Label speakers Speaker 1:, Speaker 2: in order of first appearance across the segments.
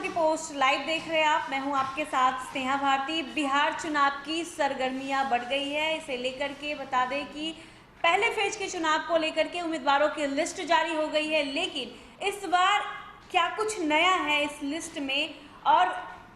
Speaker 1: की post live देख रहे हैं आप। मैं हूं आपके साथ स्नेहा भारती। बिहार चुनाव की सरगर्मियां बढ़ गई है। इसे लेकर के बता दें कि पहले फेज के चुनाव को लेकर के उम्मीदवारों की लिस्ट जारी हो गई है, लेकिन इस बार क्या कुछ नया है इस लिस्ट में और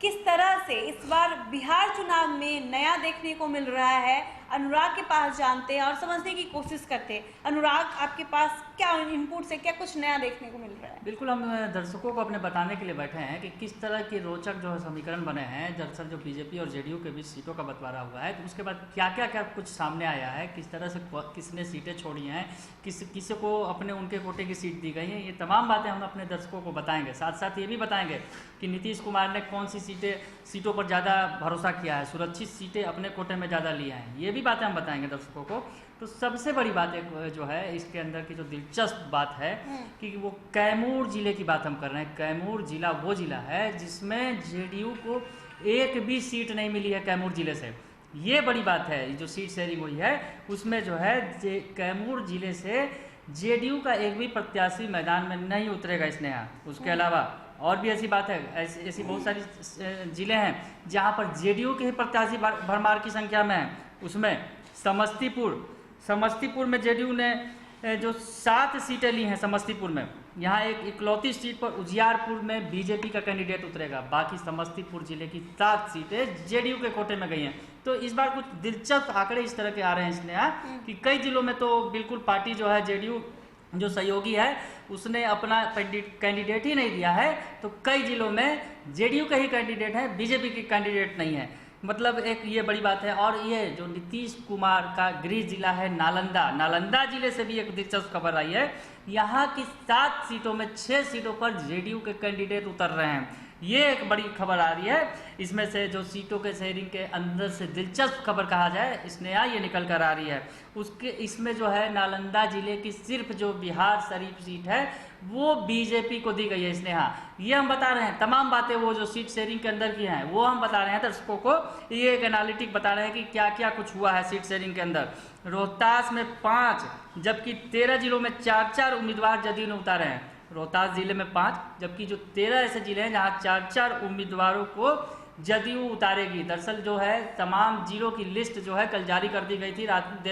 Speaker 1: किस तरह से इस बार बिहार चुनाव में नया देखने को मिल रहा है, अनुराग के पास जानते हैं और समझने की कोशिश करते हैं। अनुराग, आपके पास क्या इनपुट से क्या कुछ नया देखने को मिल रहा है?
Speaker 2: बिल्कुल, हम दर्शकों को अपने बताने के लिए बैठे हैं कि किस तरह के रोचक जो है समीकरण बने हैं। दरअसल जो बीजेपी और जेडीयू के बीच सीटों का बंटवारा हुआ है, तो उसके बाद क्या क्या कुछ सामने आया है, किस तरह से किसने सीटें छोड़ी हैं, किसी को अपने उनके कोटे की सीट दी गई है, ये तमाम बातें हम अपने दर्शकों को बताएंगे। साथ साथ ये भी बताएंगे कि नीतीश कुमार ने कौन सी सीटों पर ज़्यादा भरोसा किया है, सुरक्षित सीटें अपने कोटे में ज़्यादा लिया हैं, ये भी बातें हम बताएंगे दर्शकों को। तो सबसे बड़ी बात एक जो है इसके अंदर की जो दिलचस्प बात है कि वो कैमूर जिले की बात हम कर रहे हैं। कैमूर जिला वो जिला है जिसमें जेडीयू को एक भी सीट नहीं मिली है कैमूर जिले से। ये बड़ी बात है। जो सीट शेयरिंग हुई है उसमें जो है कैमूर जिले से जेडीयू का एक भी प्रत्याशी मैदान में नहीं उतरेगा स्नेहा। उसके अलावा और भी ऐसी बात है, ऐसी बहुत सारी जिले हैं जहां पर जेडीयू के ही प्रत्याशी भरमार की संख्या में है। उसमें समस्तीपुर में जेडीयू ने जो 7 सीटें ली हैं समस्तीपुर में, यहाँ एक इकलौती सीट पर उजियारपुर में बीजेपी का कैंडिडेट उतरेगा। बाकी समस्तीपुर जिले की 7 सीटें जेडीयू के कोटे में गई हैं। तो इस बार कुछ दिलचस्प आंकड़े इस तरह के आ रहे हैं स्नेहा कि कई जिलों में तो बिल्कुल पार्टी जो है जेडीयू जो सहयोगी है उसने अपना कैंडिडेट ही नहीं दिया है, तो कई जिलों में जेडीयू का ही कैंडिडेट है, बीजेपी के कैंडिडेट नहीं है। मतलब एक ये बड़ी बात है। और ये जो नीतीश कुमार का गृह जिला है नालंदा जिले से भी एक दिलचस्प खबर आई है। यहाँ की 7 सीटों में 6 सीटों पर जेडीयू के कैंडिडेट उतर रहे हैं। ये एक बड़ी खबर आ रही है। इसमें से जो सीटों के शेयरिंग के अंदर से दिलचस्प खबर कहा जाए स्नेहा, ये निकल कर आ रही है। इसमें जो है नालंदा जिले की सिर्फ जो बिहार शरीफ सीट है वो बीजेपी को दी गई है स्नेहा। ये हम बता रहे हैं, तमाम बातें वो जो सीट शेयरिंग के अंदर की हैं वो हम बता रहे हैं दर्शकों को। ये एक एनालिटिक बता रहे हैं कि क्या क्या कुछ हुआ है सीट शेयरिंग के अंदर। रोहतास में 5 जबकि 13 जिलों में 4-4 उम्मीदवार जदयू ने उतारे हैं। रोहतास जिले में 5 जबकि जो 13 ऐसे जिले हैं जहाँ 4-4 उम्मीदवारों को जदयू उतारेगी। दरअसल जो है तमाम जिलों की लिस्ट जो है कल जारी कर दी गई थी रात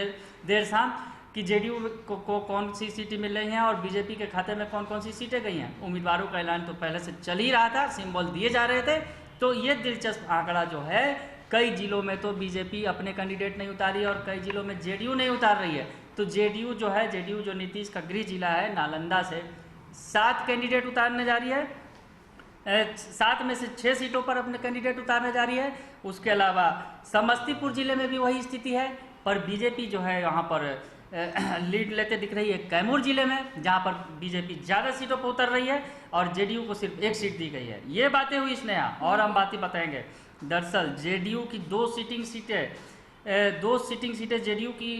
Speaker 2: देर शाम कि जेडीयू को कौन सी सीटें मिल रही हैं और बीजेपी के खाते में कौन कौन सी सीटें गई हैं। उम्मीदवारों का ऐलान तो पहले से चल ही रहा था, सिंबल दिए जा रहे थे। तो ये दिलचस्प आंकड़ा जो है, कई जिलों में तो बीजेपी अपने कैंडिडेट नहीं उतारी और कई जिलों में जेडीयू नहीं उतार रही है। तो जेडीयू जो नीतीश का गृह जिला है नालंदा से 7 कैंडिडेट उतारने जा रही है। 7 में से 6 सीटों पर अपने कैंडिडेट उतारने जा रही है। उसके अलावा समस्तीपुर जिले में भी वही स्थिति है, पर बीजेपी जो है यहाँ पर लीड लेते दिख रही है कैमूर जिले में, जहाँ पर बीजेपी ज़्यादा सीटों पर उतर रही है और जेडीयू को सिर्फ 1 सीट दी गई है। ये बातें हुई स्नेहा और हम बातें बताएंगे। दरअसल जेडीयू की 2 सिटिंग सीटें जेडीयू की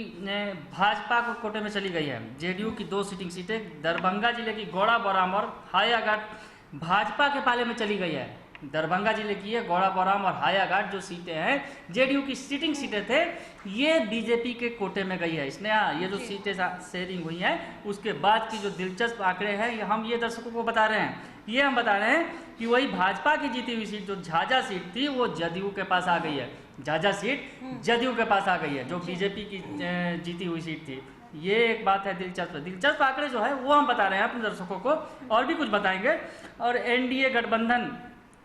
Speaker 2: भाजपा को कोटे में चली गई है। जेडीयू की 2 सिटिंग सीटें दरभंगा जिले की गौड़ा बौराम और हायाघाट भाजपा के पाले में चली गई है। दरभंगा जिले की है गौड़ा बौराम और हायाघाट जो सीटें हैं जेडीयू की सिटिंग सीटें थे, ये बीजेपी के कोटे में गई है। इसने ये जो सीटें शेयरिंग हुई हैं उसके बाद की जो दिलचस्प आंकड़े हैं हम ये दर्शकों को बता रहे हैं। ये हम बता रहे हैं कि वही भाजपा की जीती हुई सीट जो झाझा सीट थी वो जदयू के पास आ गई है। झाझा सीट जदयू के पास आ गई है जो बीजेपी की जीती हुई सीट थी। ये एक बात है दिलचस्प आंकड़े जो है वो हम बता रहे हैं अपने दर्शकों को, और भी कुछ बताएंगे। और एनडीए गठबंधन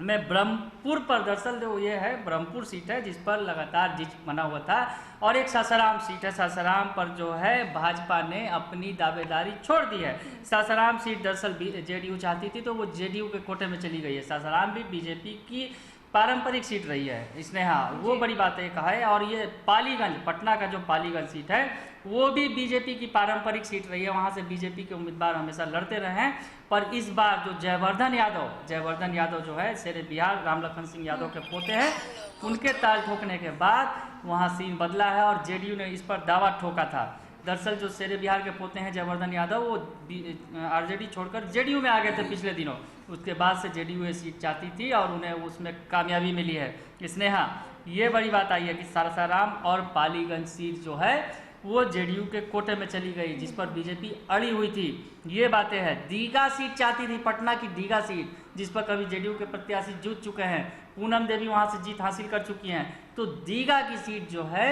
Speaker 2: में ब्रह्मपुर पर दरअसल जो ये है ब्रह्मपुर सीट है जिस पर लगातार जीत बना हुआ था, और एक सासाराम सीट है। सासाराम पर जो है भाजपा ने अपनी दावेदारी छोड़ दी है। सासाराम सीट दरअसल जेडीयू चाहती थी तो वो जेडीयू के कोटे में चली गई है। सासाराम भी बीजेपी की पारंपरिक सीट रही है इसने, वो बड़ी बात है कहा है। और ये पालीगंज, पटना का जो पालीगंज सीट है वो भी बीजेपी की पारंपरिक सीट रही है। वहाँ से बीजेपी के उम्मीदवार हमेशा लड़ते रहे हैं, पर इस बार जो जयवर्धन यादव जो है शेरे बिहार राम लखन सिंह यादव के पोते हैं, उनके ताल ठोकने के बाद वहाँ सीन बदला है और जेडीयू ने इस पर दावा ठोका था। दरअसल जो शेरे बिहार के पोते हैं जयवर्धन यादव वो आरजेडी छोड़कर जेडीयू में आ गए थे पिछले दिनों। उसके बाद से जेडीयू ये सीट चाहती थी और उन्हें उसमें कामयाबी मिली है। स्नेहा, ये बड़ी बात आई है कि सासाराम और पालीगंज सीट जो है वो जेडीयू के कोटे में चली गई, जिस पर बीजेपी अड़ी हुई थी। ये बातें हैं। दीघा सीट चाहती थी, पटना की दीघा सीट, जिस पर कभी जेडीयू के प्रत्याशी जीत चुके हैं। पूनम देवी वहां से जीत हासिल कर चुकी हैं। तो दीघा की सीट जो है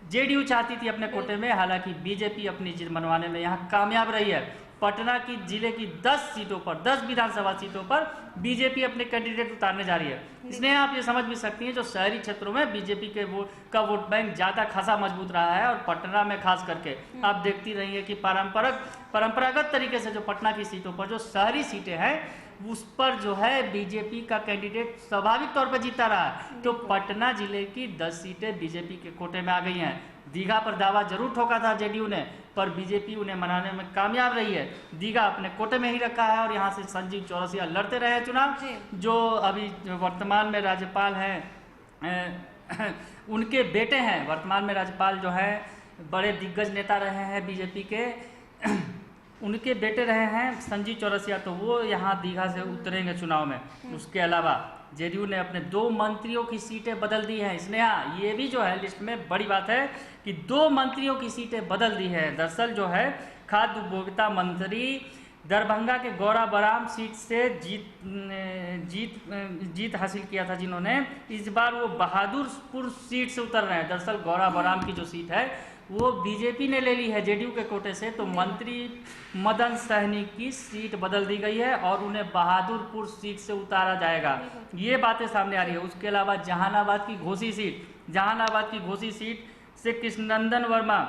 Speaker 2: जेडीयू चाहती थी अपने कोटे में, हालांकि बीजेपी अपनी जीत मनवाने में यहाँ कामयाब रही है। पटना की जिले की 10 सीटों पर, 10 विधानसभा सीटों पर बीजेपी अपने कैंडिडेट उतारने जा रही है। इसलिए आप ये समझ भी सकती हैं जो शहरी क्षेत्रों में बीजेपी के वोट बैंक ज्यादा खासा मजबूत रहा है, और पटना में खास करके आप देखती रही है कि परंपरागत तरीके से जो पटना की सीटों पर जो शहरी सीटें हैं उस पर जो है बीजेपी का कैंडिडेट स्वाभाविक तौर पर जीता रहा है। तो पटना जिले की 10 सीटें बीजेपी के कोटे में आ गई हैं। दीघा पर दावा जरूर ठोका था जेडीयू ने, पर बीजेपी उन्हें मनाने में कामयाब रही है। दीघा अपने कोटे में ही रखा है, और यहाँ से संजीव चौरसिया लड़ते रहे चुनाव। जो अभी वर्तमान में राज्यपाल हैं, उनके बेटे हैं, वर्तमान में राज्यपाल जो है बड़े दिग्गज नेता रहे हैं बीजेपी के, उनके बेटे रहे हैं संजीव चौरसिया, तो वो यहाँ दीघा से उतरेंगे चुनाव में। उसके अलावा जेडीयू ने अपने 2 मंत्रियों की सीटें बदल दी हैं। इसने ये भी जो है लिस्ट में बड़ी बात है कि 2 मंत्रियों की सीटें बदल दी है। दरअसल जो है खाद्य उपभोक्ता मंत्री दरभंगा के गौरा बराम सीट से जीत हासिल किया था जिन्होंने, इस बार वो बहादुरपुर सीट से उतर रहे हैं। दरअसल गौरा बराम की जो सीट है वो बीजेपी ने ले ली है जेडीयू के कोटे से, तो मंत्री मदन सहनी की सीट बदल दी गई है और उन्हें बहादुरपुर सीट से उतारा जाएगा। ये बातें सामने आ रही है। उसके अलावा जहानाबाद की घोसी सीट से कृष्णनंदन वर्मा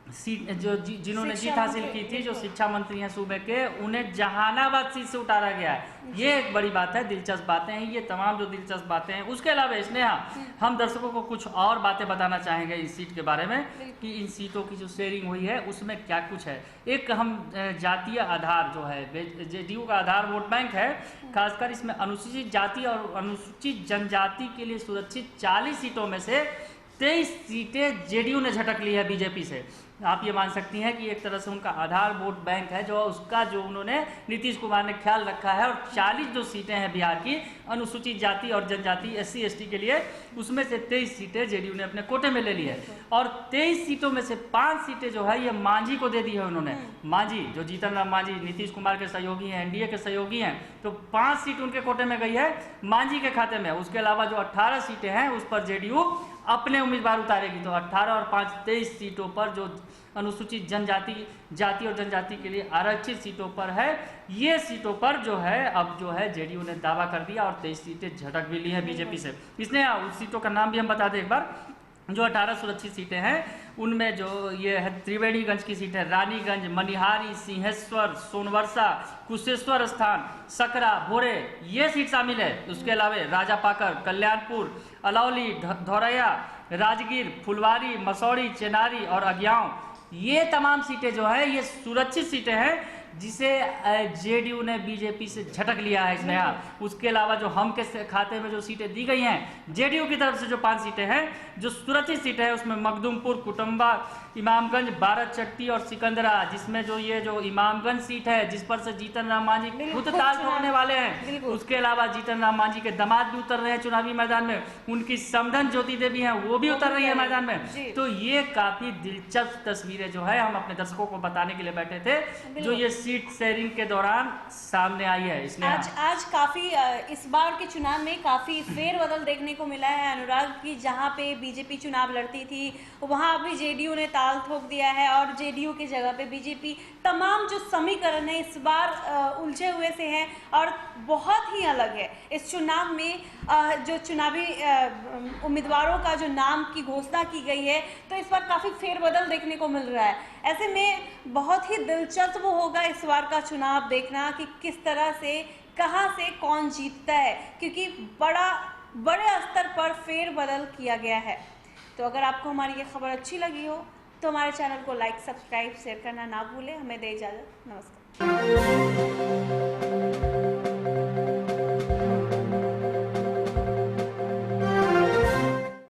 Speaker 2: सीट जिन्होंने जीत हासिल की थी, जो शिक्षा मंत्री हैं सूबे के, उन्हें जहानाबाद सीट से उतारा गया है। ये एक बड़ी बात है, दिलचस्प बातें हैं ये तमाम जो दिलचस्प बातें हैं। उसके अलावा स्नेहा, हम दर्शकों को कुछ और बातें बताना चाहेंगे इस सीट के बारे में कि इन सीटों की जो शेयरिंग हुई है उसमें क्या कुछ है। एक हम जातीय आधार जो है, जेडीयू का आधार वोट बैंक है, खासकर इसमें अनुसूचित जाति और अनुसूचित जनजाति के लिए सुरक्षित 40 सीटों में से 23 सीटें जेडीयू ने झटक ली है बीजेपी से। आप ये मान सकती हैं कि एक तरह से उनका आधार वोट बैंक है जो उसका जो उन्होंने नीतीश कुमार ने ख्याल रखा है। और 40 जो सीटें हैं बिहार की अनुसूचित जाति और जनजाति SC ST के लिए, उसमें से 23 सीटें जेडीयू ने अपने कोटे में ले ली है। और 23 सीटों में से 5 सीटें जो है ये मांझी को दे दी है उन्होंने। मांझी जो जीतन राम मांझी नीतीश कुमार के सहयोगी हैं, NDA के सहयोगी हैं, तो 5 सीट उनके कोटे में गई है मांझी के खाते में। उसके अलावा जो 18 सीटें हैं उस पर जेडीयू अपने उम्मीदवार उतारेगी। तो 18 और 5 23 सीटों पर जो अनुसूचित जाति और जनजाति के लिए आरक्षित सीटों पर है, ये सीटों पर जो है अब जो है जेडीयू ने दावा कर दिया और 23 सीटें झटक भी ली है बीजेपी से। इसलिए उस सीटों का नाम भी हम बता दें एक बार। जो 18 सुरक्षित सीटें हैं उनमें जो ये है त्रिवेणीगंज की सीट है, रानीगंज, मनिहारी, सिंहेश्वर, सोनवर्षा, कुशेश्वर स्थान, सकरा, भोरे, ये सीट शामिल है। उसके अलावा राजापाकर, कल्याणपुर, अलौली, धौरैया, राजगीर, फुलवारी, मसौड़ी, चेनारी और अज्ञाव, ये तमाम सीटें जो है ये सुरक्षित सीटें हैं जिसे जेडीयू ने बीजेपी से झटक लिया है इसमें। उसके अलावा जो हम के खाते में जो सीटें दी गई हैं जेडीयू की तरफ से, जो 5 सीटें हैं जो सुरक्षित सीटें हैं, उसमें मखदुमपुर, कुटुम्बा, इमामगंज, बाराचट्टी और सिकंदरा, जिसमें जो ये जो इमामगंज सीट है जिस पर से जीतन राम मांझी खुद ताल ठोकने वाले हैं। उसके अलावा जीतन राम मांझी के दामाद भी उतर रहे हैं चुनावी मैदान में, उनकी समधन ज्योति देवी हैं वो भी उतर रही है मैदान में। तो ये काफी दिलचस्प तस्वीरें जो है हम अपने दर्शकों को बताने के लिए बैठे थे, जो ये सीट शेयरिंग के दौरान सामने आई है। इसने
Speaker 1: आज काफी इस बार के चुनाव में काफी फेरबदल देखने को मिला है अनुराग की। जहां पे बीजेपी चुनाव लड़ती थी वहां भी जेडीयू ने ताल ठोक दिया है और जेडीयू की जगह पे बीजेपी। तमाम जो समीकरण है इस बार उलझे हुए से हैं और बहुत ही अलग है। इस चुनाव में जो चुनावी उम्मीदवारों का जो नाम की घोषणा की गई है तो इस बार काफी फेरबदल देखने को मिल रहा है। ऐसे में बहुत ही दिलचस्प होगा इस बार का चुनाव देखना कि किस तरह से कहां से कौन जीतता है, क्योंकि बड़े स्तर पर फेरबदल किया गया है। तो अगर आपको हमारी ये खबर अच्छी लगी हो तो हमारे चैनल को लाइक, सब्सक्राइब, शेयर करना ना भूलें। हमें दे इजाज़त। नमस्कार।